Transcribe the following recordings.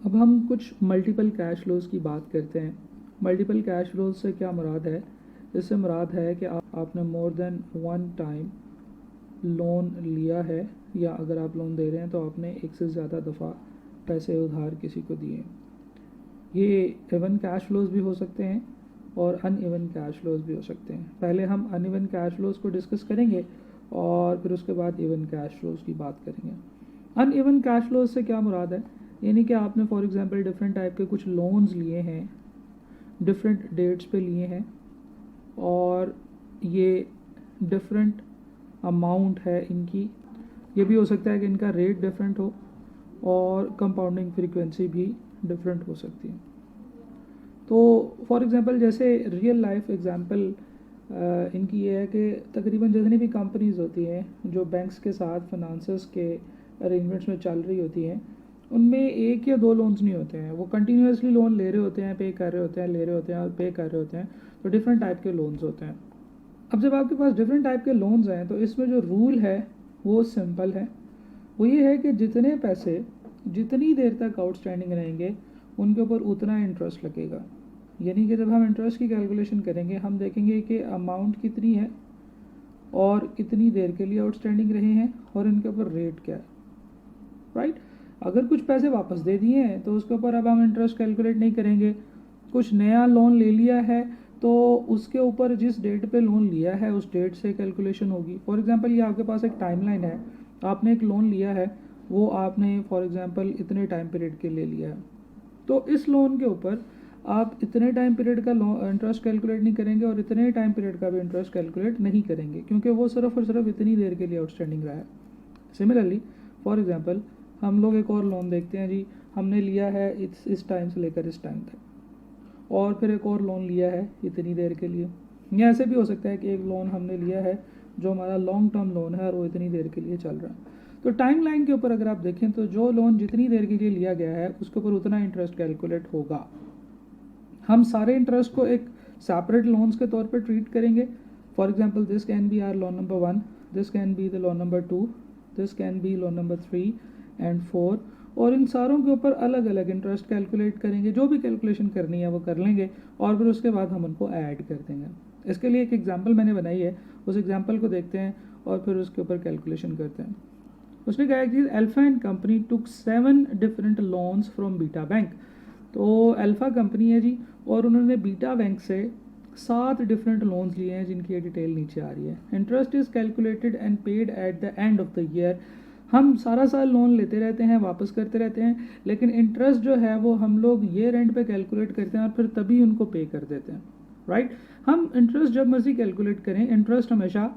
अब हम कुछ मल्टीपल कैश फ्लोज की बात करते हैं। मल्टीपल कैश फ्लोज से क्या मुराद है? इससे मुराद है कि आपने more than one time loan लिया है, या अगर आप लोन दे रहे हैं तो आपने एक से ज़्यादा दफ़ा पैसे उधार किसी को दिए। ये इवन कैश फ्लोज भी हो सकते हैं और अनइवन कैश फ्लोज भी हो सकते हैं। पहले हम अनइवन कैश फ्लोज को डिस्कस करेंगे और फिर उसके बाद इवन कैश फ्लोज की बात करेंगे। अनइवन कैश फ्लोज से क्या मुराद है? यानी कि आपने फॉर एग्जांपल डिफरेंट टाइप के कुछ लोन्स लिए हैं, डिफरेंट डेट्स पे लिए हैं, और ये डिफरेंट अमाउंट है इनकी। ये भी हो सकता है कि इनका रेट डिफरेंट हो और कंपाउंडिंग फ्रीक्वेंसी भी डिफरेंट हो सकती है। तो फॉर एग्जांपल जैसे रियल लाइफ एग्जांपल इनकी ये है कि तकरीबन जितनी भी कंपनीज होती हैं जो बैंक्स के साथ फाइनेंसेस के अरेंजमेंट्स में चल रही होती हैं, उनमें एक या दो लोन्स नहीं होते हैं, वो कंटिन्यूसली लोन ले रहे होते हैं, पे कर रहे होते हैं, ले रहे होते हैं और पे कर रहे होते हैं। तो डिफरेंट टाइप के लोन्स होते हैं। अब जब आपके पास डिफरेंट टाइप के लोन्स हैं तो इसमें जो रूल है वो सिंपल है। वो ये है कि जितने पैसे जितनी देर तक आउटस्टैंडिंग रहेंगे उनके ऊपर उतना इंटरेस्ट लगेगा। यानी कि जब हम इंटरेस्ट की कैलकुलेशन करेंगे हम देखेंगे कि अमाउंट कितनी है और कितनी देर के लिए आउटस्टैंडिंग रहे हैं और इनके ऊपर रेट क्या है, राइट। अगर कुछ पैसे वापस दे दिए हैं तो उसके ऊपर अब हम इंटरेस्ट कैलकुलेट नहीं करेंगे। कुछ नया लोन ले लिया है तो उसके ऊपर जिस डेट पे लोन लिया है उस डेट से कैलकुलेशन होगी। फॉर एग्जांपल ये आपके पास एक टाइमलाइन है, आपने एक लोन लिया है, वो आपने फॉर एग्जांपल इतने टाइम पीरियड के लिए लिया है, तो इस लोन के ऊपर आप इतने टाइम पीरियड का इंटरेस्ट कैलकुलेट नहीं करेंगे और इतने टाइम पीरियड का भी इंटरेस्ट कैलकुलेट नहीं करेंगे, क्योंकि वो सिर्फ और सिर्फ इतनी देर के लिए आउटस्टैंडिंग रहा है। सिमिलरली फॉर एग्जांपल हम लोग एक और लोन देखते हैं जी, हमने लिया है इस टाइम से लेकर इस टाइम तक, और फिर एक और लोन लिया है इतनी देर के लिए। या ऐसे भी हो सकता है कि एक लोन हमने लिया है जो हमारा लॉन्ग टर्म लोन है और वो इतनी देर के लिए चल रहा है। तो टाइम लाइन के ऊपर अगर आप देखें तो जो लोन जितनी देर के लिए लिया गया है उसके ऊपर उतना इंटरेस्ट कैलकुलेट होगा। हम सारे इंटरेस्ट को एक सेपरेट लोन्स के तौर पर ट्रीट करेंगे। For example this can be our loan number 1, this can be the loan number 2, this can be loan number 3 and 4, और इन सारों के ऊपर अलग अलग इंटरेस्ट कैलकुलेट करेंगे। जो भी कैलकुलेशन करनी है वो कर लेंगे और फिर उसके बाद हम उनको ऐड कर देंगे। इसके लिए एक एग्जाम्पल मैंने बनाई है, उस एग्जाम्पल को देखते हैं और फिर उसके ऊपर कैलकुलेशन करते हैं। उसने कहा कि alpha and company took 7 different loans from beta bank. तो अल्फा कंपनी है जी, और उन्होंने बीटा बैंक से 7 डिफरेंट लोन्स लिए हैं जिनकी डिटेल नीचे आ रही है। Interest is calculated and paid eight the end of the year. हम सारा साल लोन लेते रहते हैं, वापस करते रहते हैं, लेकिन इंटरेस्ट जो है वो हम लोग ईयर एंड पे कैलकुलेट करते हैं और फिर तभी उनको पे कर देते हैं, राइट। हम इंटरेस्ट जब मर्जी कैलकुलेट करें, इंटरेस्ट हमेशा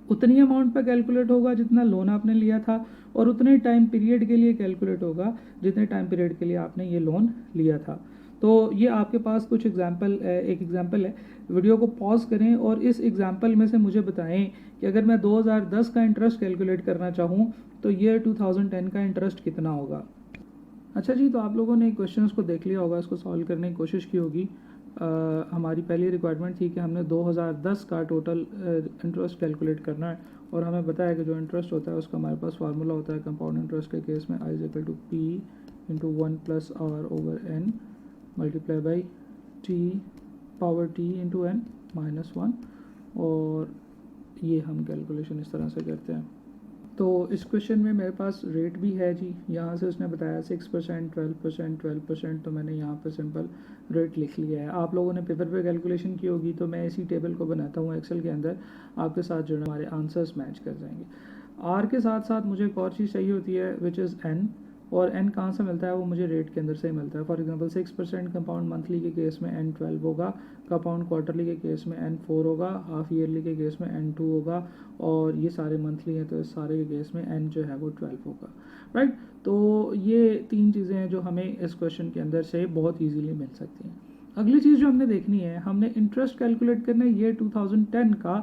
उतनी अमाउंट पर कैलकुलेट होगा जितना लोन आपने लिया था, और उतने टाइम पीरियड के लिए कैलकुलेट होगा जितने टाइम पीरियड के लिए आपने ये लोन लिया था। तो ये आपके पास कुछ एग्जाम्पल, एक एग्जाम्पल है। वीडियो को पॉज करें और इस एग्जाम्पल में से मुझे बताएं कि अगर मैं 2010 का इंटरेस्ट कैलकुलेट करना चाहूँ तो ईयर 2010 का इंटरेस्ट कितना होगा। अच्छा जी, तो आप लोगों ने क्वेश्चंस को देख लिया होगा, इसको सॉल्व करने की कोशिश की होगी। हमारी पहली रिक्वायरमेंट थी कि हमने 2010 का टोटल इंटरेस्ट कैलकुलेट करना है, और हमें बताया कि जो इंटरेस्ट होता है उसका हमारे पास फार्मूला होता है कंपाउंड इंटरेस्ट के केस में I is equal to P into 1 plus R over N multiply by T power T into N minus 1, और ये हम कैलकुलेशन इस तरह से करते हैं। तो इस क्वेश्चन में मेरे पास रेट भी है जी, यहाँ से उसने बताया 6%, 12%, 12%, तो मैंने यहाँ पे सिंपल रेट लिख लिया है। आप लोगों ने पेपर पे कैलकुलेशन की होगी, तो मैं इसी टेबल को बनाता हूँ एक्सेल के अंदर, आपके साथ जो हमारे आंसर्स मैच कर जाएंगे। आर के साथ साथ मुझे एक और चीज़ चाहिए होती है विच इज़ एन, और एन कहाँ से मिलता है? वो मुझे रेट के अंदर से ही मिलता है। फॉर एग्जांपल 6% कंपाउंड मंथली के केस में एन 12 होगा, कंपाउंड क्वार्टरली के केस में एन 4 होगा, हाफ ईयरली के केस में एन 2 होगा, और ये सारे मंथली हैं तो इस सारे के केस में एन जो है वो 12 होगा, राइट। तो ये 3 चीज़ें हैं जो हमें इस क्वेश्चन के अंदर से बहुत ईजीली मिल सकती हैं। अगली चीज़ जो हमने देखनी है, हमने इंटरेस्ट कैलकुलेट करना है ईयर 2010 का,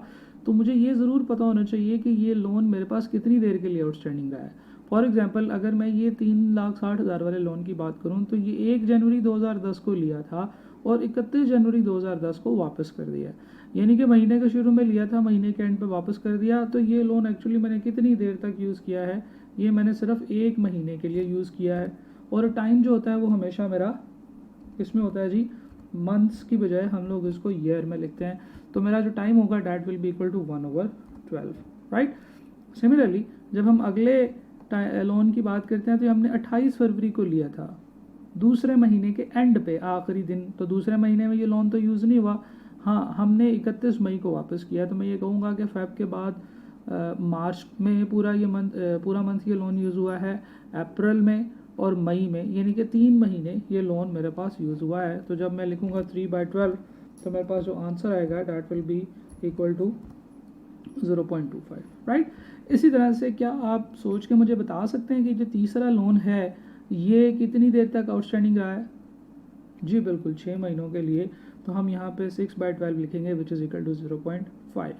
तो मुझे ये ज़रूर पता होना चाहिए कि ये लोन मेरे पास कितनी देर के लिए आउटस्टैंडिंग रहा है। फॉर एग्जांपल अगर मैं ये 3,60,000 वाले लोन की बात करूं तो ये 1 जनवरी 2010 को लिया था और 31 जनवरी 2010 को वापस कर दिया, यानी कि महीने के शुरू में लिया था, महीने के एंड पे वापस कर दिया। तो ये लोन एक्चुअली मैंने कितनी देर तक यूज़ किया है? ये मैंने सिर्फ 1 महीने के लिए यूज़ किया है, और टाइम जो होता है वो हमेशा मेरा किसमें होता है जी, मंथ्स की बजाय हम लोग इसको ईयर में लिखते हैं। तो मेरा जो टाइम होगा that will be equal to 1/12, right. Similarly जब हम अगले लोन की बात करते हैं तो हमने 28 फरवरी को लिया था, दूसरे महीने के एंड पे, आखिरी दिन। तो दूसरे महीने में ये लोन तो यूज़ नहीं हुआ, हाँ हमने 31 मई को वापस किया। तो मैं ये कहूँगा कि फेब के बाद मार्च में पूरा मंथ ये लोन यूज़ हुआ है, अप्रैल में और मई में, यानी कि 3 महीने ये लोन मेरे पास यूज़ हुआ है। तो जब मैं लिखूँगा 3/12 तो मेरे पास जो आंसर आएगा that will be equal to 0.25, right. इसी तरह से क्या आप सोच के मुझे बता सकते हैं कि जो तीसरा लोन है ये कितनी देर तक आउटस्टैंडिंग रहा है? जी बिल्कुल 6 महीनों के लिए। तो हम यहाँ पे 6/12 लिखेंगे विच इज़ इक्वल टू 0.5।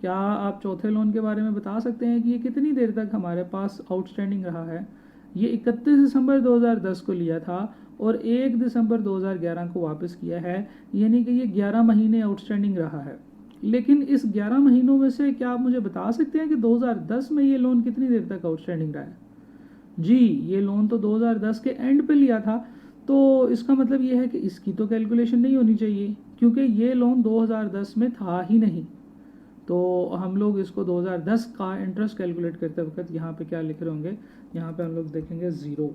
क्या आप चौथे लोन के बारे में बता सकते हैं कि ये कितनी देर तक हमारे पास आउटस्टैंडिंग रहा है? ये 31 दिसंबर 2010 को लिया था और 1 दिसंबर 2011 को वापस किया है, यानी कि ये 11 महीने आउटस्टैंडिंग रहा है। लेकिन इस 11 महीनों में से क्या आप मुझे बता सकते हैं कि 2010 में ये लोन कितनी देर तक आउटस्टैंडिंग रहा है? जी ये लोन तो 2010 के एंड पे लिया था, तो इसका मतलब ये है कि इसकी तो कैलकुलेशन नहीं होनी चाहिए क्योंकि ये लोन 2010 में था ही नहीं। तो हम लोग इसको 2010 का इंटरेस्ट कैलकुलेट करते वक्त यहाँ पे क्या लिख रहे होंगे, यहाँ पे हम लोग देखेंगे 0,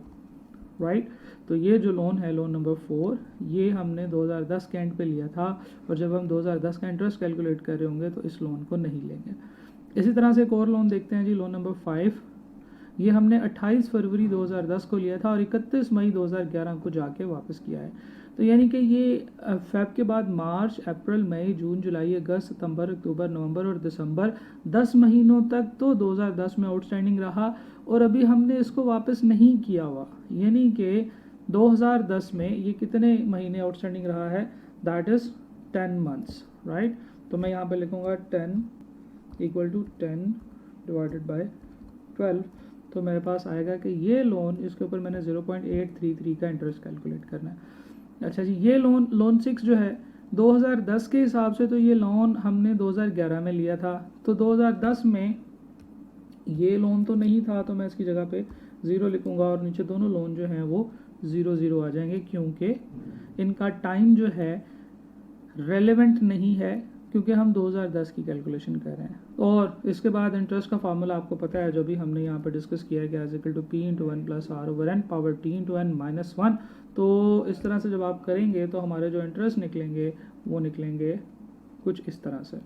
राइट। तो ये जो लोन है लोन नंबर 4, ये हमने 2010 के एंड पे लिया था और जब हम 2010 का इंटरेस्ट कैलकुलेट कर रहे होंगे तो इस लोन को नहीं लेंगे। इसी तरह से एक और लोन देखते हैं जी, लोन नंबर 5। ये हमने 28 फरवरी 2010 को लिया था और 31 मई 2011 को जाके वापस किया है। तो यानी कि ये फेब के बाद मार्च, अप्रैल, मई, जून, जुलाई, अगस्त, सितंबर, अक्टूबर, नवंबर और दिसंबर 10 महीनों तक तो 2010 में आउटस्टैंडिंग रहा और अभी हमने इसको वापस नहीं किया हुआ, यानी कि 2010 में ये कितने महीने आउटस्टैंडिंग रहा है? That is 10 months, right. तो मैं यहाँ पे लिखूँगा 10 इक्वल टू 10 डिवाइडेड बाय 12। तो मेरे पास आएगा कि ये लोन, इसके ऊपर मैंने 0.833 का इंटरेस्ट कैलकुलेट करना है। अच्छा जी, ये लोन 6 जो है 2010 के हिसाब से तो ये लोन हमने 2011 में लिया था, तो 2010 में ये लोन तो नहीं था, तो मैं इसकी जगह पे 0 लिखूँगा और नीचे दोनों लोन जो हैं वो 0 आ जाएंगे क्योंकि इनका टाइम जो है रेलेवेंट नहीं है क्योंकि हम 2010 की कैलकुलेशन कर रहे हैं। और इसके बाद इंटरेस्ट का फार्मूला आपको पता है जो भी हमने यहाँ पर डिस्कस किया है कि S equal to P into 1 plus R over N power T into N minus 1। तो इस तरह से जब आप करेंगे तो हमारे जो इंटरेस्ट निकलेंगे वो निकलेंगे कुछ इस तरह से।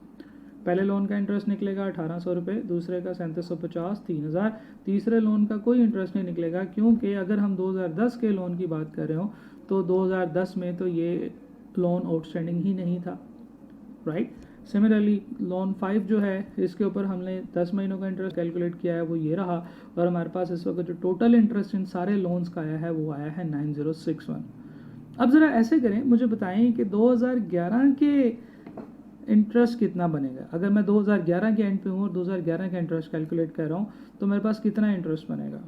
पहले लोन का इंटरेस्ट निकलेगा 1800 रुपये, दूसरे का 3750, 3000। तीसरे लोन का कोई इंटरेस्ट नहीं निकलेगा क्योंकि अगर हम 2010 के लोन की बात कर रहे हो तो 2010 में तो ये लोन आउटस्टैंडिंग ही नहीं था, राइट। सिमिलरली लोन 5 जो है इसके ऊपर हमने 10 महीनों का इंटरेस्ट कैलकुलेट किया है, वो ये रहा और हमारे पास इस वक्त जो टोटल इंटरेस्ट इन सारे लोन्स का आया है वो आया है 9061। अब ज़रा ऐसे करें, मुझे बताएं कि 2011 के इंटरेस्ट कितना बनेगा। अगर मैं 2011 के एंड पे हूँ और 2011 का इंटरेस्ट कैलकुलेट कर रहा हूँ तो मेरे पास कितना इंटरेस्ट बनेगा।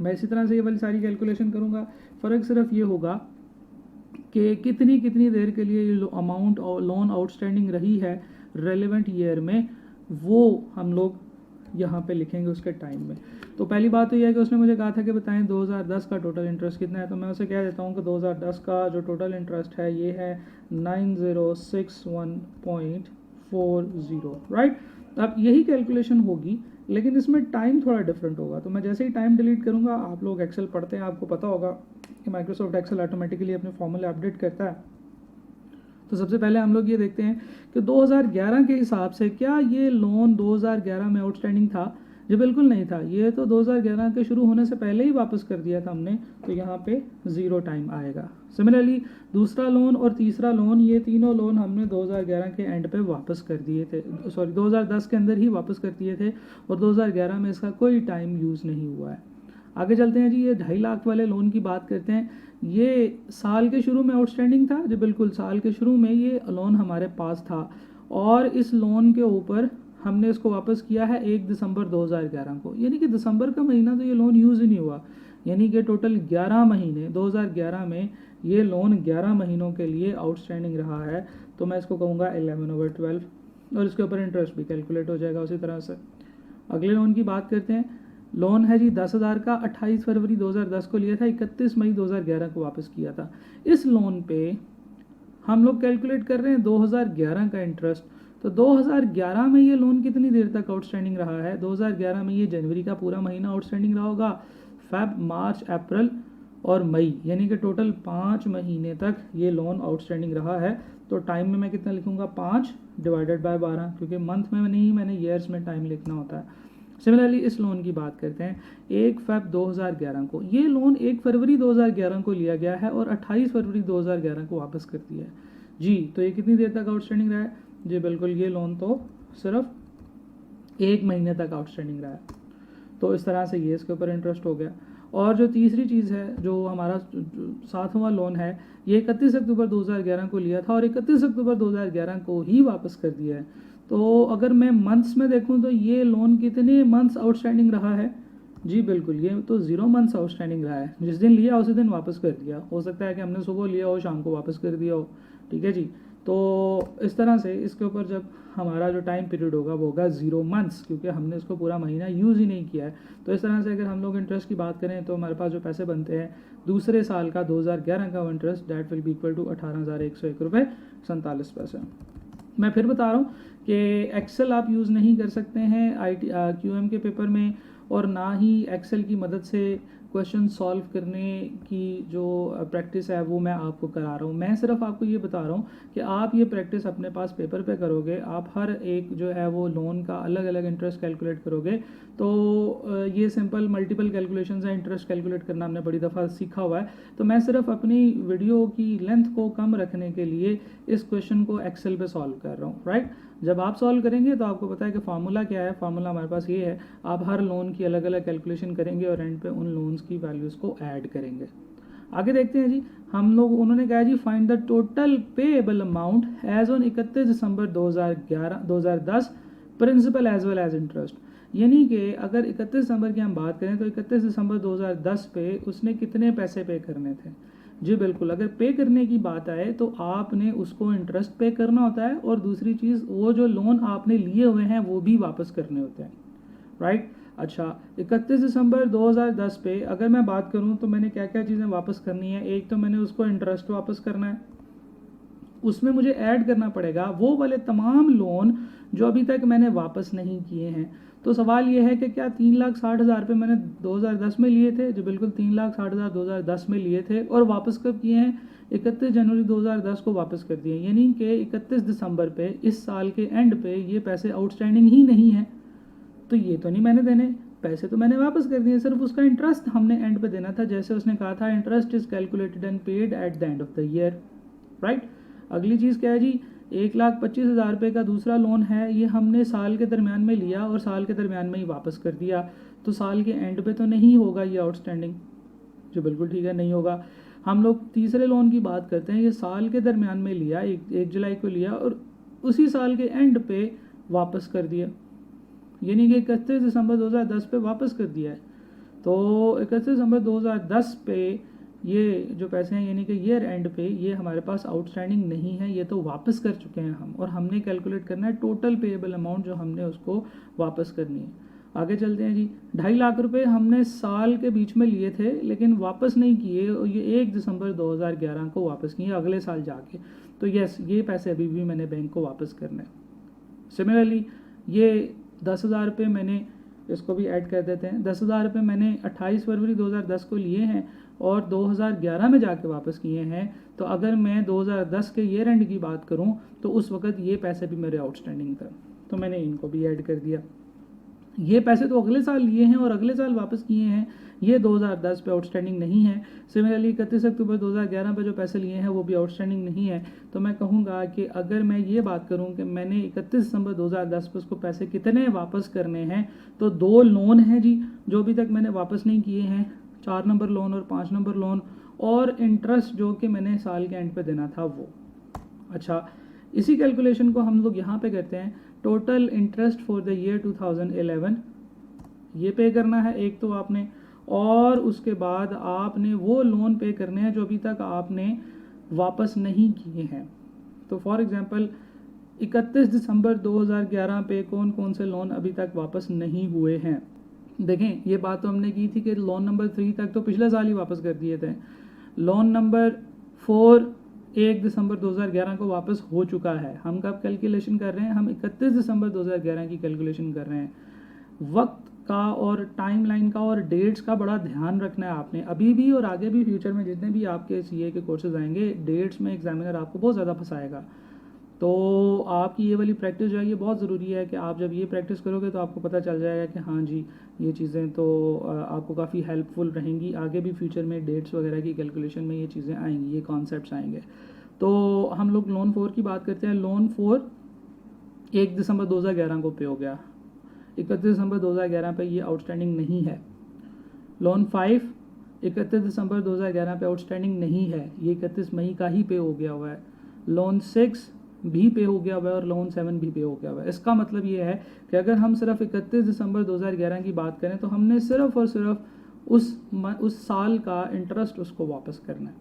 मैं इसी तरह से ये वाली सारी कैलकुलेशन करूँगा। फ़र्क सिर्फ ये होगा कि कितनी देर के लिए ये अमाउंट और लोन आउटस्टैंडिंग रही है रेलेवेंट ईयर में, वो हम लोग यहाँ पे लिखेंगे उसके टाइम में। तो पहली बात तो यह है कि उसने मुझे कहा था कि बताएं 2010 का टोटल इंटरेस्ट कितना है, तो मैं उसे कह देता हूँ कि 2010 का जो टोटल इंटरेस्ट है ये है 9061.40, राइट। अब यही कैलकुलेशन होगी लेकिन इसमें टाइम थोड़ा डिफरेंट होगा। तो मैं जैसे ही टाइम डिलीट करूँगा, आप लोग एक्सेल पढ़ते हैं, आपको पता होगा कि माइक्रोसॉफ्ट एक्सेल ऑटोमेटिकली अपने फॉर्मूले अपडेट करता है। तो सबसे पहले हम लोग ये देखते हैं कि 2011 के हिसाब से क्या ये लोन 2011 में आउटस्टैंडिंग था। जी बिल्कुल नहीं था, ये तो 2011 के शुरू होने से पहले ही वापस कर दिया था हमने, तो यहाँ पे 0 टाइम आएगा। सिमिलरली दूसरा लोन और तीसरा लोन, ये तीनों लोन हमने 2011 के एंड पे वापस कर दिए थे, सॉरी 2010 के अंदर ही वापस कर दिए थे और 2011 में इसका कोई टाइम यूज़ नहीं हुआ है। आगे चलते हैं जी, ये 2.5 लाख वाले लोन की बात करते हैं। ये साल के शुरू में आउटस्टैंडिंग था, जी बिल्कुल साल के शुरू में ये लोन हमारे पास था और इस लोन के ऊपर हमने इसको वापस किया है 1 दिसंबर 2011 को, यानी कि दिसंबर का महीना तो ये लोन यूज़ ही नहीं हुआ, यानी कि टोटल 11 महीने 2011 में ये लोन 11 महीनों के लिए आउटस्टैंडिंग रहा है। तो मैं इसको कहूँगा 11/12 और इसके ऊपर इंटरेस्ट भी कैलकुलेट हो जाएगा उसी तरह से। अगले लोन की बात करते हैं। लोन है जी 10,000 का, 28 फरवरी 2010 को लिया था, 31 मई 2011 को वापस किया था। इस लोन पे हम लोग कैलकुलेट कर रहे हैं 2011 का इंटरेस्ट। तो 2011 में ये लोन कितनी देर तक आउटस्टैंडिंग रहा है? 2011 में ये जनवरी का पूरा महीना आउटस्टैंडिंग रहा होगा, फेब, मार्च, अप्रैल और मई, यानी कि टोटल 5 महीने तक ये लोन आउटस्टैंडिंग रहा है। तो टाइम में मैं कितना लिखूंगा? 5 डिवाइडेड बाय 12, क्योंकि मंथ में नहीं, मैंने ईयर्स में टाइम लिखना होता है। सिमिलरली इस लोन की बात करते हैं। 1 फेब 2011 को ये लोन 1 फरवरी 2011 को लिया गया है और 28 फरवरी 2011 को वापस कर दिया है जी। तो ये कितनी देर तक आउटस्टैंडिंग रहा है जी? बिल्कुल, ये लोन तो सिर्फ 1 महीने तक आउटस्टैंडिंग रहा है। तो इस तरह से ये इसके ऊपर इंटरेस्ट हो गया। और जो तीसरी चीज़ है, जो हमारा 7वां लोन है, ये 31 अक्टूबर 2011 को लिया था और 31 अक्टूबर 2011 को ही वापस कर दिया है। तो अगर मैं मंथ्स में देखूं तो ये लोन कितने मंथ्स आउटस्टैंडिंग रहा है जी? बिल्कुल, ये तो 0 मंथ्स आउटस्टैंडिंग रहा है। जिस दिन लिया उसी दिन वापस कर दिया। हो सकता है कि हमने सुबह लिया हो, शाम को वापस कर दिया हो, ठीक है जी। तो इस तरह से इसके ऊपर जब हमारा जो टाइम पीरियड होगा वो होगा 0 मंथ्स, क्योंकि हमने इसको पूरा महीना यूज़ ही नहीं किया है। तो इस तरह से अगर हम लोग इंटरेस्ट की बात करें तो हमारे पास जो पैसे बनते हैं दूसरे साल का 2011 का interest, that will be equal to 18,101 रुपये 47 पैसे। मैं फिर बता रहा हूँ कि एक्सेल आप यूज़ नहीं कर सकते हैं QM के पेपर में, और ना ही एक्सेल की मदद से क्वेश्चन सॉल्व करने की जो प्रैक्टिस है वो मैं आपको करा रहा हूँ। मैं सिर्फ आपको ये बता रहा हूँ कि आप ये प्रैक्टिस अपने पास पेपर पे करोगे, आप हर एक जो है वो लोन का अलग अलग इंटरेस्ट कैलकुलेट करोगे, तो ये सिंपल मल्टीपल कैलकुलेशंस है। इंटरेस्ट कैलकुलेट करना हमने बड़ी दफ़ा सीखा हुआ है। तो मैं सिर्फ अपनी वीडियो की लेंथ को कम रखने के लिए इस क्वेश्चन को एक्सेल पे सॉल्व कर रहा हूँ, राइट। जब आप सॉल्व करेंगे तो आपको पता है कि फार्मूला क्या है। फार्मूला हमारे पास ये है, आप हर लोन की अलग अलग कैलकुलेशन करेंगे और एंड पे उन लोन्स की वैल्यूज़ को ऐड करेंगे। आगे देखते हैं जी। हम लोग, उन्होंने कहा जी find the total payable amount as on 31 December 2010 principal as well as interest. यानी कि अगर 31 दिसंबर की हम बात करें तो 31 दिसंबर 2010 पे उसने कितने पैसे पे करने थे जी? बिल्कुल, अगर पे करने की बात आए तो आपने उसको इंटरेस्ट पे करना होता है, और दूसरी चीज़ वो जो लोन आपने लिए हुए हैं वो भी वापस करने होते हैं, राइट। अच्छा, 31 दिसंबर 2010 पे अगर मैं बात करूं तो मैंने क्या क्या चीज़ें वापस करनी है। एक तो मैंने उसको इंटरेस्ट वापस करना है, उसमें मुझे ऐड करना पड़ेगा वो वाले तमाम लोन जो अभी तक मैंने वापस नहीं किए हैं। तो सवाल ये है कि क्या 3,60,000 रुपये मैंने 2010 में लिए थे? जो बिल्कुल 3,60,000 2010 में लिए थे, और वापस कब किए हैं? 31 जनवरी 2010 को वापस कर दिए। यानी कि 31 दिसंबर पे, इस साल के एंड पे ये पैसे आउटस्टैंडिंग ही नहीं है। तो ये तो नहीं मैंने देने, पैसे तो मैंने वापस कर दिए, सिर्फ उसका इंटरेस्ट हमने एंड पे देना था। जैसे उसने कहा था, interest is calculated and paid eight the end of the year, right. अगली चीज़ क्या है जी? 1,25,000 रुपये का दूसरा लोन है, ये हमने साल के दरमियान में लिया और साल के दरमियान में ही वापस कर दिया। तो साल के एंड पे तो नहीं होगा ये आउटस्टैंडिंग, जो बिल्कुल ठीक है, नहीं होगा। हम लोग तीसरे लोन की बात करते हैं। ये साल के दरमियान में लिया, 1 जुलाई को लिया और उसी साल के एंड पे वापस कर दिया, यानी कि 31 दिसंबर 2010 पे वापस कर दिया है। तो 31 दिसंबर 2010 पे ये जो पैसे हैं, यानी कि ईयर एंड पे, ये हमारे पास आउटस्टैंडिंग नहीं है, ये तो वापस कर चुके हैं हम, और हमने कैलकुलेट करना है टोटल पेएबल अमाउंट जो हमने उसको वापस करनी है। आगे चलते हैं जी। 2.5 लाख रुपए हमने साल के बीच में लिए थे लेकिन वापस नहीं किए, और ये 1 दिसंबर 2011 को वापस किए, अगले साल जाके। तो यस, ये पैसे अभी भी मैंने बैंक को वापस करने हैं। सिमिलरली ये 10,000 रुपये मैंने, इसको भी ऐड कर देते हैं, 10,000 रुपये मैंने 28 फरवरी 2010 को लिए हैं और 2011 में जाके वापस किए हैं। तो अगर मैं 2010 के ईयर एंड की बात करूं तो उस वक्त ये पैसे भी मेरे आउटस्टैंडिंग थे, तो मैंने इनको भी ऐड कर दिया। ये पैसे तो अगले साल लिए हैं और अगले साल वापस किए हैं, ये 2010 पे आउटस्टैंडिंग नहीं है। सिमिलरली 31 अक्टूबर 2011 पे जो पैसे लिए हैं वो भी आउटस्टैंडिंग नहीं है। तो मैं कहूँगा कि अगर मैं ये बात करूँ कि मैंने 31 दिसंबर 2010 पे उसको पैसे कितने वापस करने हैं, तो 2 लोन हैं जी जो अभी तक मैंने वापस नहीं किए हैं, 4 नंबर लोन और 5 नंबर लोन, और इंटरेस्ट जो कि मैंने साल के एंड पे देना था वो। अच्छा, इसी कैलकुलेशन को हम लोग यहाँ पे करते हैं। Total interest for the year 2011 ये पे करना है एक तो आपने, और उसके बाद आपने वो लोन पे करने हैं जो अभी तक आपने वापस नहीं किए हैं। तो फॉर एग्जांपल 31 दिसंबर 2011 पे कौन कौन से लोन अभी तक वापस नहीं हुए हैं, देखें ये बात तो हमने की थी कि लोन नंबर 3 तक तो पिछले साल ही वापस कर दिए थे। लोन नंबर 4 1 दिसंबर 2011 को वापस हो चुका है। हम कब कैलकुलेशन कर रहे हैं? हम 31 दिसंबर 2011 की कैलकुलेशन कर रहे हैं। वक्त का और टाइमलाइन का और डेट्स का बड़ा ध्यान रखना है आपने, अभी भी और आगे भी फ्यूचर में जितने भी आपके सीए के कोर्सेज आएंगे, डेट्स में एग्जामिनर आपको बहुत ज़्यादा फंसाएगा। तो आपकी ये वाली प्रैक्टिस जो है ये बहुत ज़रूरी है कि आप जब ये प्रैक्टिस करोगे तो आपको पता चल जाएगा कि हाँ जी ये चीज़ें तो आपको काफ़ी हेल्पफुल रहेंगी। आगे भी फ्यूचर में डेट्स वगैरह की कैलकुलेशन में ये चीज़ें आएंगी, ये कॉन्सेप्ट्स आएंगे। तो हम लोग लोन 4 की बात करते हैं। लोन 4 1 दिसंबर 2011 को पे हो गया, 31 दिसंबर 2011 पे ये आउटस्टैंडिंग नहीं है। लोन 5 31 दिसंबर 2011 पे आउटस्टैंडिंग नहीं है, ये 31 मई का ही पे हो गया हुआ है। लोन 6 भी पे हो गया हुआ है और लोन 7 भी पे हो गया हुआ है। इसका मतलब ये है कि अगर हम सिर्फ 31 दिसंबर 2011 की बात करें तो हमने सिर्फ और सिर्फ उस साल का इंटरेस्ट उसको वापस करना है।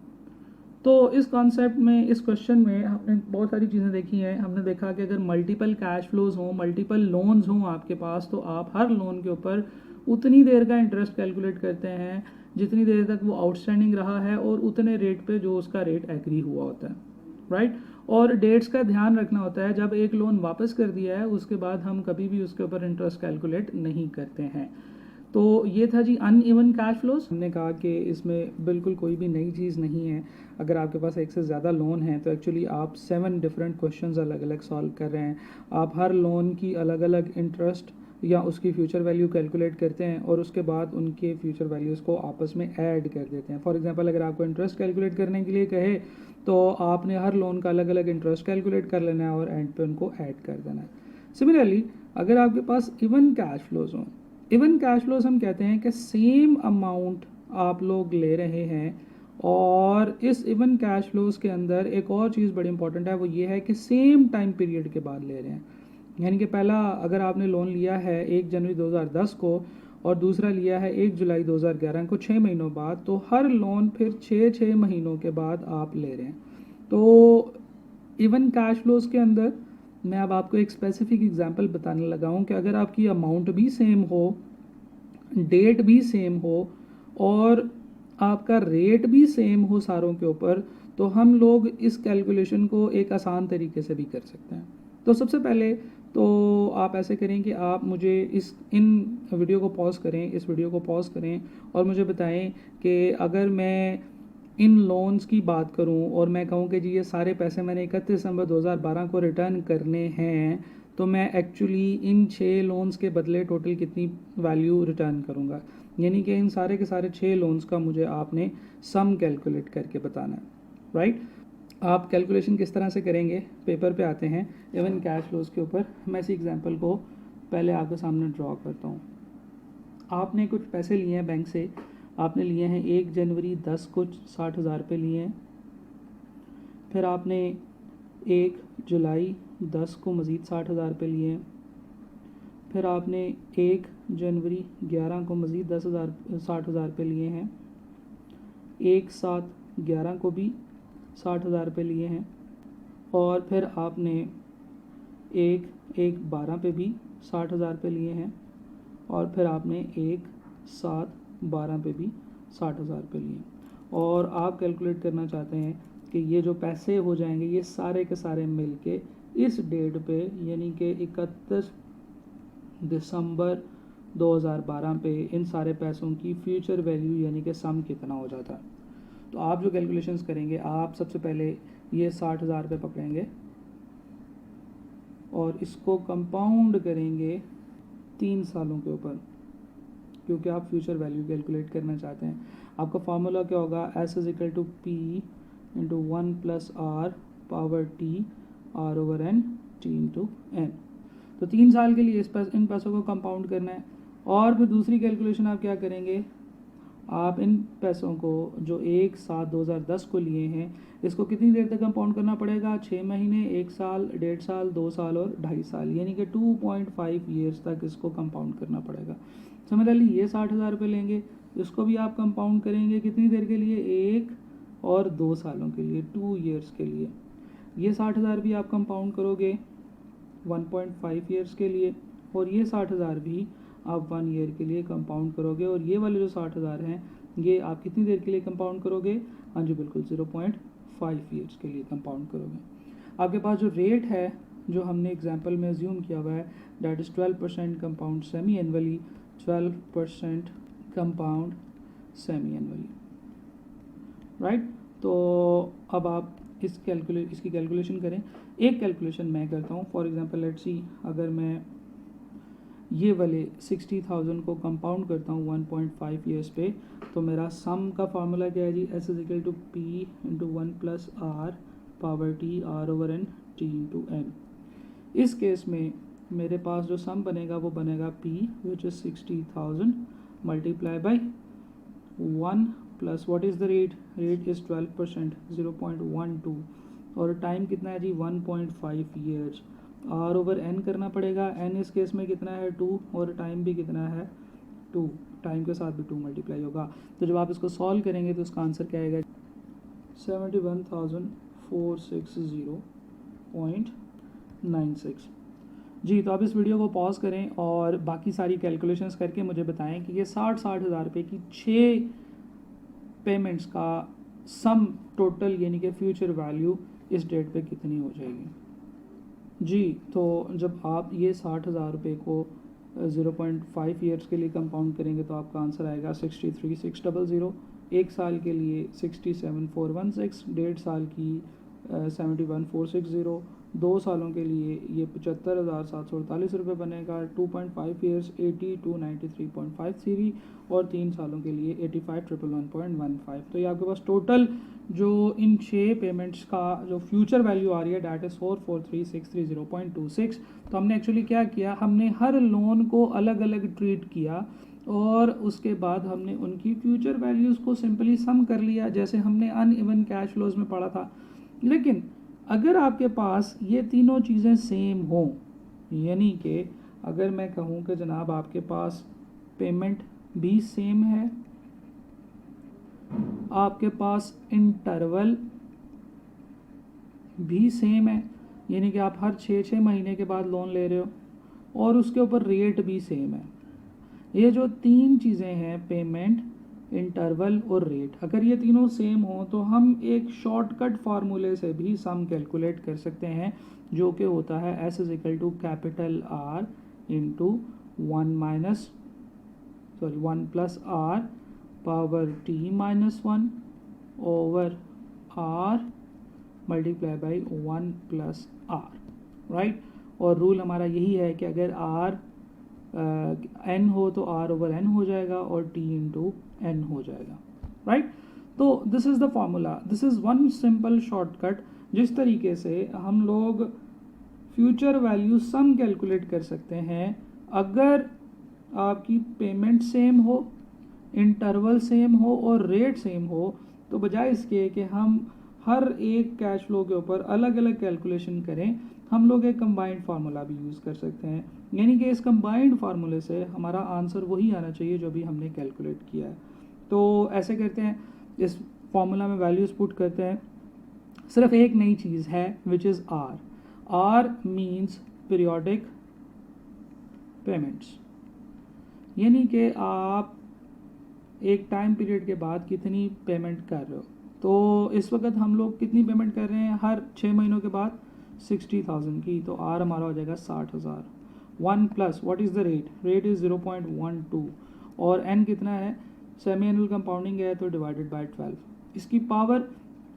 तो इस कॉन्सेप्ट में, इस क्वेश्चन में हमने बहुत सारी चीज़ें देखी हैं। हमने देखा कि अगर मल्टीपल कैश फ्लोज हों, मल्टीपल लोन्स हों आपके पास, तो आप हर लोन के ऊपर उतनी देर का इंटरेस्ट कैलकुलेट करते हैं जितनी देर तक वो आउटस्टैंडिंग रहा है और उतने रेट पे जो उसका रेट एग्री हुआ होता है, राइट। और डेट्स का ध्यान रखना होता है। जब एक लोन वापस कर दिया है उसके बाद हम कभी भी उसके ऊपर इंटरेस्ट कैलकुलेट नहीं करते हैं। तो ये था जी अनइवन कैश फ्लोज। हमने कहा कि इसमें बिल्कुल कोई भी नई चीज़ नहीं है। अगर आपके पास एक से ज़्यादा लोन है तो एक्चुअली आप 7 डिफरेंट क्वेश्चंस अलग अलग सॉल्व कर रहे हैं। आप हर लोन की अलग अलग इंटरेस्ट या उसकी फ्यूचर वैल्यू कैलकुलेट करते हैं और उसके बाद उनके फ्यूचर वैल्यूज़ को आपस में ऐड कर देते हैं। फॉर एग्जांपल अगर आपको इंटरेस्ट कैलकुलेट करने के लिए कहे तो आपने हर लोन का अलग अलग इंटरेस्ट कैलकुलेट कर लेना है और एंड पे उनको ऐड कर देना है। सिमिलरली अगर आपके पास इवन कैश फ्लोज हों, इवन कैश फ्लोज हम कहते हैं कि सेम अमाउंट आप लोग ले रहे हैं और इस इवन कैश फ्लोज के अंदर एक और चीज़ बड़ी इंपॉर्टेंट है, वो ये है कि सेम टाइम पीरियड के बाद ले रहे हैं। यानी कि पहला अगर आपने लोन लिया है 1 जनवरी 2010 को और दूसरा लिया है 1 जुलाई 2011 को, 6 महीनों बाद, तो हर लोन फिर 6 महीनों के बाद आप ले रहे हैं। तो इवन कैश फ्लोज के अंदर मैं अब आपको एक स्पेसिफिक एग्जांपल बताने लगा हूँ कि अगर आपकी अमाउंट भी सेम हो, डेट भी सेम हो और आपका रेट भी सेम हो सारों के ऊपर, तो हम लोग इस कैलकुलेशन को एक आसान तरीके से भी कर सकते हैं। तो सबसे पहले तो आप ऐसे करें कि आप मुझे इन वीडियो को पॉज करें, इस वीडियो को पॉज करें और मुझे बताएं कि अगर मैं इन लोन्स की बात करूं और मैं कहूं कि जी ये सारे पैसे मैंने 31 दिसंबर 2012 को रिटर्न करने हैं, तो मैं एक्चुअली इन 6 लोन्स के बदले टोटल कितनी वैल्यू रिटर्न करूंगा। यानी कि इन सारे के सारे 6 लोन्स का मुझे आपने सम कैलकुलेट करके बताना है, राइट। आप कैलकुलेशन किस तरह से करेंगे, पेपर पे आते हैं इवन कैश फ्लोज के ऊपर। मैं इसी एग्जांपल को पहले आपके सामने ड्रॉ करता हूँ। आपने कुछ पैसे लिए हैं बैंक से, आपने लिए हैं 1 जनवरी 10 को 60,000 रुपये लिए हैं। फिर आपने 1 जुलाई 10 को मज़ीद 60,000 रुपये लिए हैं। फिर आपने 1 जनवरी 11 को मज़ीद 60,000 रुपये लिए हैं। 1/7/11 को भी 60,000 रुपये लिए हैं। और फिर आपने 1/1/12 पे भी 60,000 रुपये लिए हैं। और फिर आपने 1/7/12 पे भी 60,000 रुपये लिए। और आप कैलकुलेट करना चाहते हैं कि ये जो पैसे हो जाएंगे ये सारे के सारे मिल के इस डेट पे यानी कि 31 दिसंबर 2012 पे इन सारे पैसों की फ्यूचर वैल्यू यानी कि सम कितना हो जाता है। तो आप जो कैलकुलेशंस करेंगे, आप सबसे पहले ये 60,000 रुपये पकड़ेंगे और इसको कंपाउंड करेंगे 3 सालों के ऊपर, क्योंकि आप फ्यूचर वैल्यू कैलकुलेट करना चाहते हैं। आपका फार्मूला क्या होगा, S=P × 1 + R power T R/N T/N। तो 3 साल के लिए इन पैसों को कंपाउंड करना है। और फिर दूसरी कैलकुलेशन आप क्या करेंगे, आप इन पैसों को जो 1/7/2010 को लिए हैं इसको कितनी देर तक कंपाउंड करना पड़ेगा, 6 महीने, 1 साल, 1.5 साल, 2 साल और 2.5 साल, यानी कि 2.5 ईयर्स तक इसको कंपाउंड करना पड़ेगा। सिमिलरली ये 60,000 रुपये लेंगे, इसको भी आप कंपाउंड करेंगे कितनी देर के लिए, 1 और 2 सालों के लिए, 2 ईयर्स के लिए। ये 60,000 भी आप कंपाउंड करोगे 1.5 ईयर्स के लिए और ये 60,000 भी आप 1 ईयर के लिए कंपाउंड करोगे, और ये वाले जो 60,000 हैं ये आप कितनी देर के लिए कंपाउंड करोगे? हाँ जी बिल्कुल 0.5 ईयर्स के लिए कंपाउंड करोगे। आपके पास जो रेट है जो हमने एग्जांपल में अज्यूम किया हुआ है that is 12% compound semi annually, 12% compound semi annually, right. तो अब आप इसकी कैलकुलेशन करें। एक कैलकुलेशन मैं करता हूँ। फॉर एग्जांपल लेट्स सी, अगर मैं ये वाले 60,000 को कंपाउंड करता हूँ 1.5 ईयर्स पे, तो मेरा सम का फार्मूला क्या है जी? S is equal to P into 1 plus R power T R over N T into N। इस केस में मेरे पास जो सम बनेगा वो बनेगा P which is 60,000 multiply by 1 plus what is the rate? Rate is 12%, 0.12, और टाइम कितना है जी? 1.5 ईयर्स। आर ओवर एन करना पड़ेगा, एन इस केस में कितना है? 2, और टाइम भी कितना है? 2, टाइम के साथ भी 2 मल्टीप्लाई होगा। तो जब आप इसको सॉल्व करेंगे तो इसका आंसर क्या आएगा? 71,460.96 जी। तो आप इस वीडियो को पॉज करें और बाकी सारी कैलकुलेशंस करके मुझे बताएं कि ये 60,000 रुपये की 6 पेमेंट्स का सम टोटल यानी कि फ्यूचर वैल्यू इस डेट पे कितनी हो जाएगी जी। तो जब आप ये 60,000 रुपये को 0.5 ईयर्स के लिए कंपाउंड करेंगे तो आपका आंसर आएगा 63,600, एक साल के लिए 67,416, 1.5 साल की 71,460, 2 सालों के लिए ये 75,748 रुपये बनेगा, 2.5 ईयर्स 82,93.53, और 3 सालों के लिए 85,111.15। तो ये आपके पास टोटल जो इन 6 पेमेंट्स का जो फ्यूचर वैल्यू आ रही है डैट इज़ 443,630.26। तो हमने एक्चुअली क्या किया? हमने हर लोन को अलग अलग ट्रीट किया और उसके बाद हमने उनकी फ्यूचर वैल्यूज़ को सिंपली सम कर लिया, जैसे हमने अनइवन कैश फ्लोज में पढ़ा था। लेकिन अगर आपके पास ये तीनों चीज़ें सेम हों, यानी कि अगर मैं कहूँ कि जनाब आपके पास पेमेंट भी सेम है, आपके पास इंटरवल भी सेम है, यानी कि आप हर 6 महीने के बाद लोन ले रहे हो, और उसके ऊपर रेट भी सेम है, ये जो 3 चीज़ें हैं पेमेंट, इंटरवल और रेट, अगर ये तीनों सेम हो तो हम एक शॉर्टकट फार्मूले से भी सम कैलकुलेट कर सकते हैं, जो कि होता है S is equal to capital R into 1 plus R power T minus 1 over R multiply by 1 plus R, right. और रूल हमारा यही है कि अगर R n हो तो R ओवर n हो जाएगा और T इंटू n हो जाएगा, राइट। तो this is the formula, this is one simple shortcut जिस तरीके से हम लोग फ्यूचर वैल्यू सम कैलकुलेट कर सकते हैं। अगर आपकी पेमेंट सेम हो, इंटरवल सेम हो और रेट सेम हो, तो बजाय इसके कि हम हर एक कैश फ्लो के ऊपर अलग अलग कैलकुलेशन करें, हम लोग एक कंबाइंड फार्मूला भी यूज़ कर सकते हैं, यानी कि इस कंबाइंड फार्मूले से हमारा आंसर वही आना चाहिए जो भी हमने कैलकुलेट किया है। तो ऐसे करते हैं, इस फार्मूला में वैल्यूज़ पुट करते हैं। सिर्फ एक नई चीज़ है which is R. R means periodic payments, यानी कि आप एक टाइम पीरियड के बाद कितनी पेमेंट कर रहे हो। तो इस वक्त हम लोग कितनी पेमेंट कर रहे हैं? हर 6 महीनों के बाद 60,000 की, तो आर हमारा हो जाएगा 60,000। 1 plus what is the rate? Rate is 0.12, और एन कितना है? सेमी एनुअल कंपाउंडिंग है तो डिवाइडेड बाय 12। इसकी पावर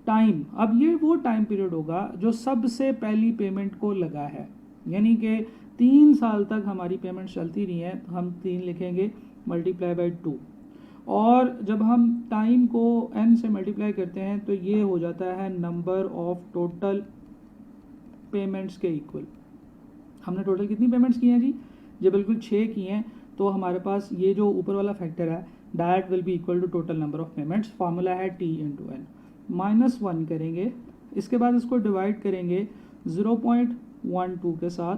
टाइम, अब ये वो टाइम पीरियड होगा जो सबसे पहली पेमेंट को लगा है, यानी कि 3 साल तक हमारी पेमेंट चलती रही है, तो हम 3 लिखेंगे मल्टीप्लाई बाई 2, और जब हम टाइम को n से मल्टीप्लाई करते हैं तो ये हो जाता है नंबर ऑफ टोटल पेमेंट्स के इक्वल। हमने टोटल कितनी पेमेंट्स की हैं जी? ये बिल्कुल 6 की हैं, तो हमारे पास ये जो ऊपर वाला फैक्टर है that will be equal to total number of payments. Formula है T इंटू एन। -1 करेंगे, इसके बाद इसको डिवाइड करेंगे 0.12 के साथ,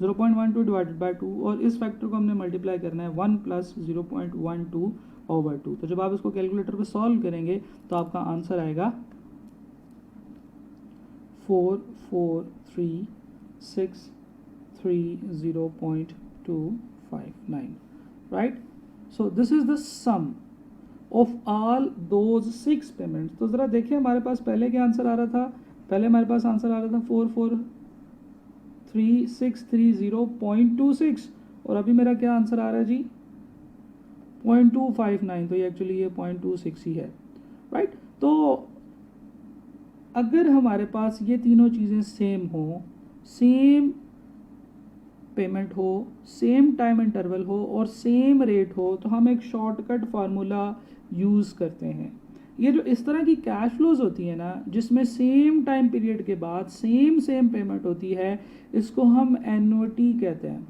0.12 डिवाइडेड बाई 2, और इस फैक्टर को हमने मल्टीप्लाई करना है 1 प्लस 0.12 ओवर 2। तो जब आप इसको कैलकुलेटर पे सॉल्व करेंगे तो आपका आंसर आएगा 443630.25। Right. So this is the sum of all those 6 payments. तो ज़रा देखिए हमारे पास पहले क्या आंसर आ रहा था. पहले हमारे पास आंसर आ रहा था 443,630.26 और अभी मेरा क्या आंसर आ रहा है जी 0.259. तो ये एक्चुअली ये 0.26 ही है. राइट. तो अगर हमारे पास ये तीनों चीज़ें सेम हो, सेम पेमेंट हो, सेम टाइम इंटरवल हो और सेम रेट हो, तो हम एक शॉर्टकट फार्मूला यूज़ करते हैं. ये जो इस तरह की कैश फ्लोज होती है ना, जिसमें सेम टाइम पीरियड के बाद सेम पेमेंट होती है, इसको हम एन्युटी कहते हैं.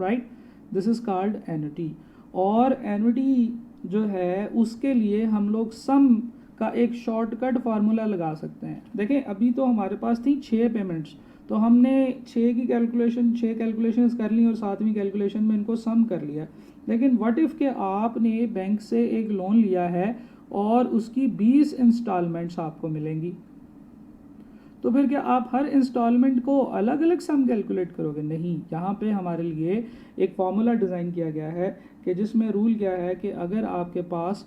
Right. This is called annuity. और एन्युटी जो है उसके लिए हम लोग सम का एक शॉर्टकट फार्मूला लगा सकते हैं. देखें अभी तो हमारे पास थी 6 पेमेंट्स, तो हमने 6 कैलकुलेशंस कर ली और 7वीं कैलकुलेशन में इनको सम कर लिया. लेकिन व्हाट इफ़ के आपने बैंक से एक लोन लिया है और उसकी 20 इंस्टॉलमेंट्स आपको मिलेंगी, तो फिर क्या आप हर इंस्टॉलमेंट को अलग अलग सम कैलकुलेट करोगे? नहीं. यहाँ पे हमारे लिए एक फार्मूला डिज़ाइन किया गया है कि जिसमें रूल क्या है कि अगर आपके पास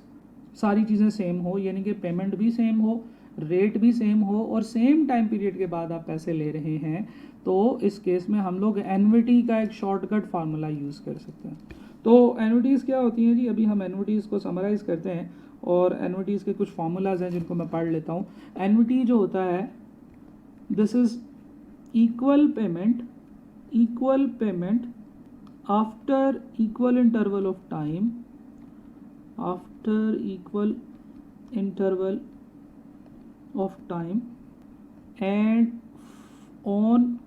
सारी चीज़ें सेम हो, यानी कि पेमेंट भी सेम हो, रेट भी सेम हो और सेम टाइम पीरियड के बाद आप पैसे ले रहे हैं, तो इस केस में हम लोग एन्युटी का एक शॉर्टकट फार्मूला यूज़ कर सकते हैं. तो एन्युटीज़ क्या होती हैं जी, अभी हम एन्युटीज़ को समराइज़ करते हैं और एन्युटीज़ के कुछ फार्मूलाज हैं जिनको मैं पढ़ लेता हूँ. एन्युटी जो होता है, this is equal payment after equal interval of time, after equal interval of time and on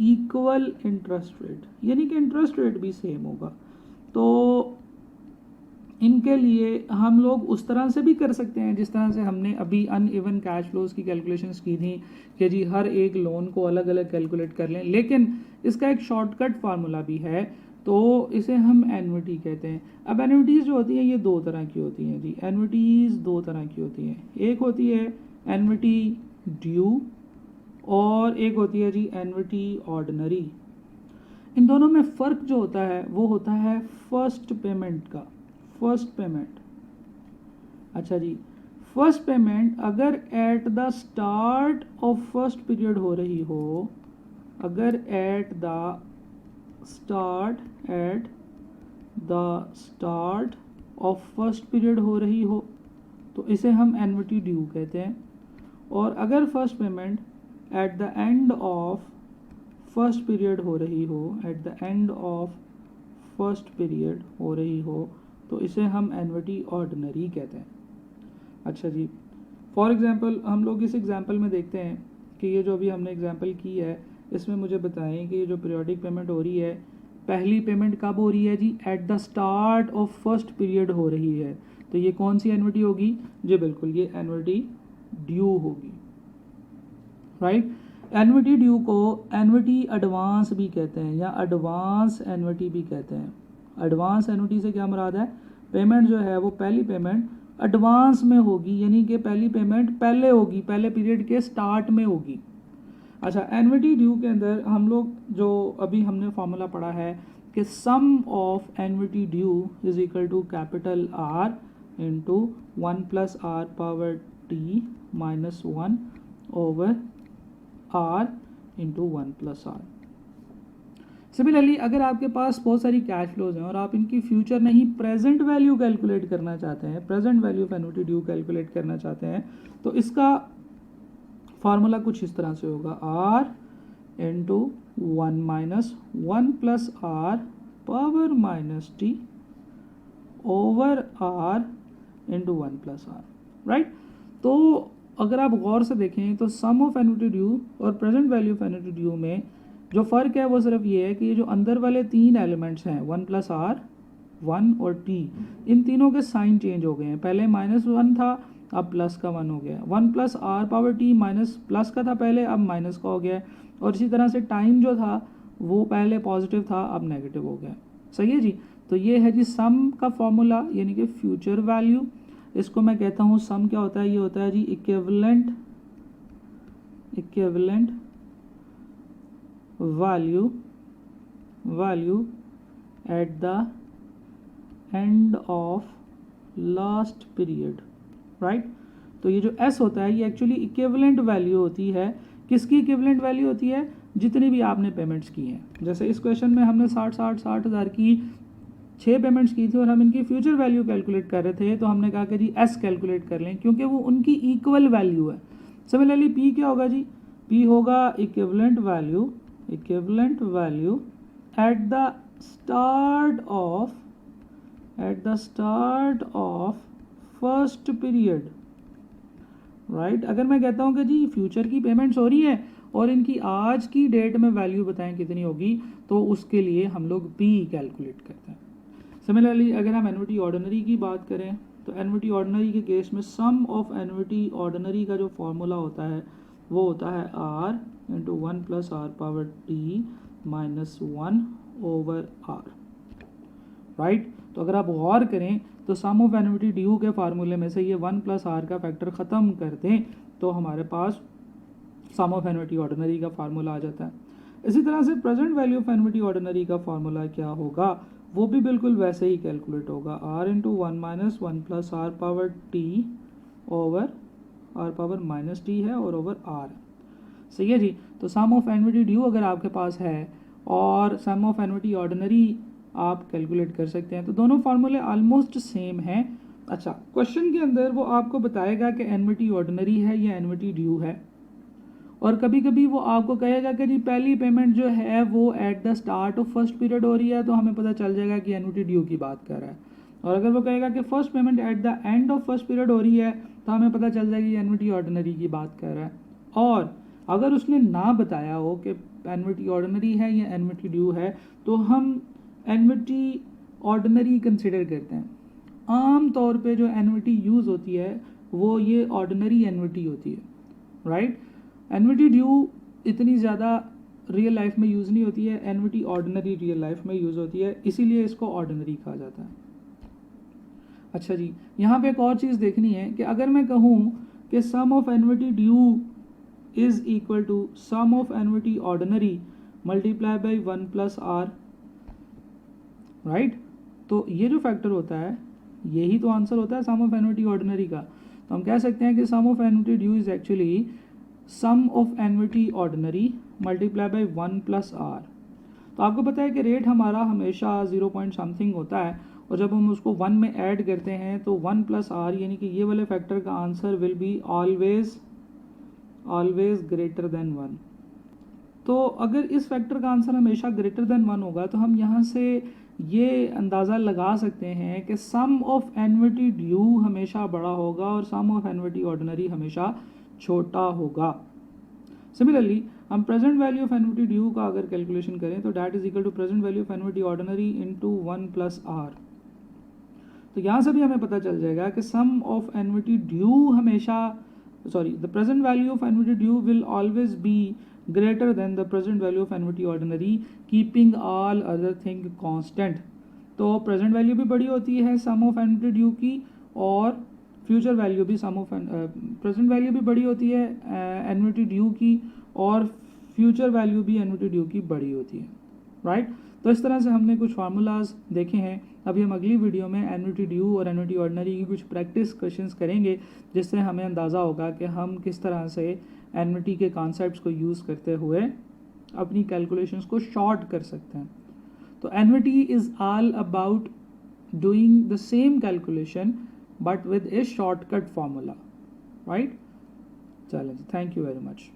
equal interest rate. यानी कि इंटरेस्ट रेट भी सेम होगा. तो इनके लिए हम लोग उस तरह से भी कर सकते हैं जिस तरह से हमने अभी अनइवन कैश फ्लोज की कैलकुलेशंस की थी कि जी हर एक लोन को अलग अलग कैलकुलेट कर लें. लेकिन इसका एक शॉर्टकट फार्मूला भी है, तो इसे हम एन्युटी कहते हैं. अब एन्युटीज़ जो होती हैं ये 2 तरह की होती हैं जी. एन्युटीज़ 2 तरह की होती हैं. एक होती है एन्युटी ड्यू और एक होती है जी एन्युटी ऑर्डिनरी. इन दोनों में फ़र्क जो होता है वो होता है फर्स्ट पेमेंट का. फर्स्ट पेमेंट, अच्छा जी, फर्स्ट पेमेंट अगर eight the start of first period हो रही हो, अगर eight the start of first period हो रही हो, तो इसे हम एन्युटी ड्यू कहते हैं. और अगर first payment eight the end of first period हो रही हो, eight the end of first period हो रही हो, तो इसे हम एन्युटी ऑर्डिनरी कहते हैं. अच्छा जी, फॉर एग्जांपल हम लोग इस एग्जांपल में देखते हैं कि ये जो अभी हमने एग्जांपल की है इसमें मुझे बताएं कि ये जो पीरियोडिक पेमेंट हो रही है, पहली पेमेंट कब हो रही है जी? At the start of first period हो रही है. तो ये कौन सी एन्युटी होगी जी? बिल्कुल ये एन्युटी ड्यू होगी. राइट. एन्युटी ड्यू को एन्युटी एडवांस भी कहते हैं या एडवांस एन्युटी भी कहते हैं. एडवांस एन्युटी से क्या मुराद है? पेमेंट जो है वो पहली पेमेंट एडवांस में होगी, यानी कि पहली पेमेंट पहले होगी, पहले पीरियड के स्टार्ट में होगी. अच्छा, एन्युटी ड्यू के अंदर हम लोग जो अभी हमने फार्मूला पढ़ा है कि sum of annuity due is equal to capital R into 1 plus R power T minus 1 over R into 1 plus R. Similarly अगर आपके पास बहुत सारी कैश फ्लोज हैं और आप इनकी फ्यूचर नहीं प्रेजेंट वैल्यू कैलकुलेट करना चाहते हैं, present value of annuity due calculate करना चाहते हैं, तो इसका फार्मूला कुछ इस तरह से होगा, R into 1 minus 1 plus R power minus T over R into 1 plus R. Right. तो अगर आप गौर से देखें तो सम ऑफ एन्युटी ड्यू और present value of annuity due में जो फ़र्क है वो सिर्फ ये है कि ये जो अंदर वाले 3 एलिमेंट्स हैं 1 प्लस आर, 1 और टी, इन तीनों के साइन चेंज हो गए हैं. पहले -1 था, अब प्लस का 1 हो गया. 1 plus R power T minus plus का था पहले, अब माइनस का हो गया. और इसी तरह से टाइम जो था वो पहले पॉजिटिव था, अब नेगेटिव हो गया. सही है जी. तो ये है जी सम का फॉर्मूला, यानी कि फ्यूचर वैल्यू. इसको मैं कहता हूँ सम क्या होता है? ये होता है जी equivalent value at the end of last period, right. तो ये जो S होता है ये एक्चुअली इक्विवेलेंट वैल्यू होती है। किसकी इक्विवेलेंट वैल्यू होती है? जितनी भी आपने पेमेंट्स की हैं। जैसे इस क्वेश्चन में हमने 60 हज़ार की 6 पेमेंट्स की थी और हम इनकी फ्यूचर वैल्यू कैलकुलेट कर रहे थे, तो हमने कहा कि जी S कैलकुलेट कर लें क्योंकि वो उनकी इक्वल वैल्यू है। सिमिलरली P क्या होगा जी? P होगा equivalent value at the start of first period, right. अगर मैं कहता हूँ कि जी फ्यूचर की पेमेंट्स हो रही है और इनकी आज की डेट में वैल्यू बताएं कितनी होगी, तो उसके लिए हम लोग P कैलकुलेट करते हैं। सिमिलरली अगर हम एन्युटी ऑर्डिनरी की बात करें तो एन्युटी ऑर्डिनरी के केस में सम ऑफ एन्युटी ऑर्डिनरी का जो फॉर्मूला होता है वो होता है R into 1 plus R power T minus 1 over R, right. तो अगर आप गौर करें तो सम ऑफ एन्युटी ड्यू के फार्मूले में से ये 1 प्लस आर का फैक्टर ख़त्म कर दें तो हमारे पास सम ऑफ एन्युटी ऑर्डिनरी का फार्मूला आ जाता है। इसी तरह से present value of annuity ordinary का फार्मूला क्या होगा? वो भी बिल्कुल वैसे ही कैलकुलेट होगा, R into 1 minus 1 plus R power T over R power minus T है और ओवर आर, सही है जी। तो सम ऑफ एन्युटी ड्यू अगर आपके पास है और सम ऑफ एन्युटी ऑर्डिनरी आप कैलकुलेट कर सकते हैं, तो दोनों फार्मूले ऑलमोस्ट सेम हैं। अच्छा, क्वेश्चन के अंदर वो आपको बताएगा कि एन्युटी ऑर्डिनरी है या एन्युटी ड्यू है, और कभी कभी वो आपको कहेगा कि जी पहली पेमेंट जो है वो eight the start of first period हो रही है, तो हमें पता चल जाएगा कि एन्युटी ड्यू की बात कर रहा है। और अगर वो कहेगा कि first payment eight the end of first period हो रही है, तो हमें पता चल जाएगा कि एन्युटी ऑर्डिनरी की बात कर रहा है। और अगर उसने ना बताया हो कि एन्युटी ऑर्डिनरी है या एन्युटी ड्यू है, तो हम एन्युटी ऑर्डिनरी कंसिडर करते हैं। आम तौर पे जो एन्युटी यूज़ होती है वो ये ऑर्डिनरी एन्युटी होती है, राइट। एन्युटी ड्यू इतनी ज़्यादा रियल लाइफ में यूज़ नहीं होती है, एन्युटी ऑर्डिनरी रियल लाइफ में यूज़ होती है, इसीलिए इसको ऑर्डिनरी कहा जाता है। अच्छा जी, यहाँ पे एक और चीज़ देखनी है कि अगर मैं कहूँ कि sum of annuity due is equal to sum of annuity ordinary multiply by 1 plus R, right, तो ये जो फैक्टर होता है यही तो आंसर होता है सम ऑफ एन्युटी ऑर्डिनरी का। तो हम कह सकते हैं कि sum of annuity due is actually sum of annuity ordinary multiply by 1 plus R. तो आपको पता है कि रेट हमारा हमेशा 0 पॉइंट समथिंग होता है, और जब हम उसको 1 में ऐड करते हैं तो 1 प्लस आर यानी कि ये वाले फैक्टर का answer will be always greater than 1। तो अगर इस फैक्टर का आंसर हमेशा ग्रेटर देन 1 होगा तो हम यहाँ से ये अंदाज़ा लगा सकते हैं कि सम ऑफ एन्युटी ड्यू हमेशा बड़ा होगा और सम ऑफ एन्युटी ऑर्डिनरी हमेशा छोटा होगा। सिमिलरली हम present value of annuity due का अगर कैलकुलेशन करें तो that is equal to present value of annuity ordinary into 1 plus R. तो यहाँ से भी हमें पता चल जाएगा कि सम ऑफ एन्युटी ड्यू हमेशा the present value of annuity due will always be greater than the present value of annuity ordinary keeping all other thing constant. तो प्रेजेंट वैल्यू भी बड़ी होती है सम ऑफ एन्युटी ड्यू की, और future value भी सम of present value भी बड़ी होती है एन्युटी ड्यू की, और फ्यूचर वैल्यू भी एन्युटी ड्यू की बड़ी होती है, राइट। तो इस तरह से हमने कुछ फार्मूलाज देखे हैं। अभी हम अगली वीडियो में एन्युटी ड्यू और एन्युटी ऑर्डिनरी की कुछ प्रैक्टिस क्वेश्चंस करेंगे, जिससे हमें अंदाज़ा होगा कि हम किस तरह से एन्युटी के कॉन्सेप्ट्स को यूज़ करते हुए अपनी कैलकुलेशंस को शॉर्ट कर सकते हैं। तो annuity is all about doing the same calculation but with a shortcut formula, right? चलें, thank you very much.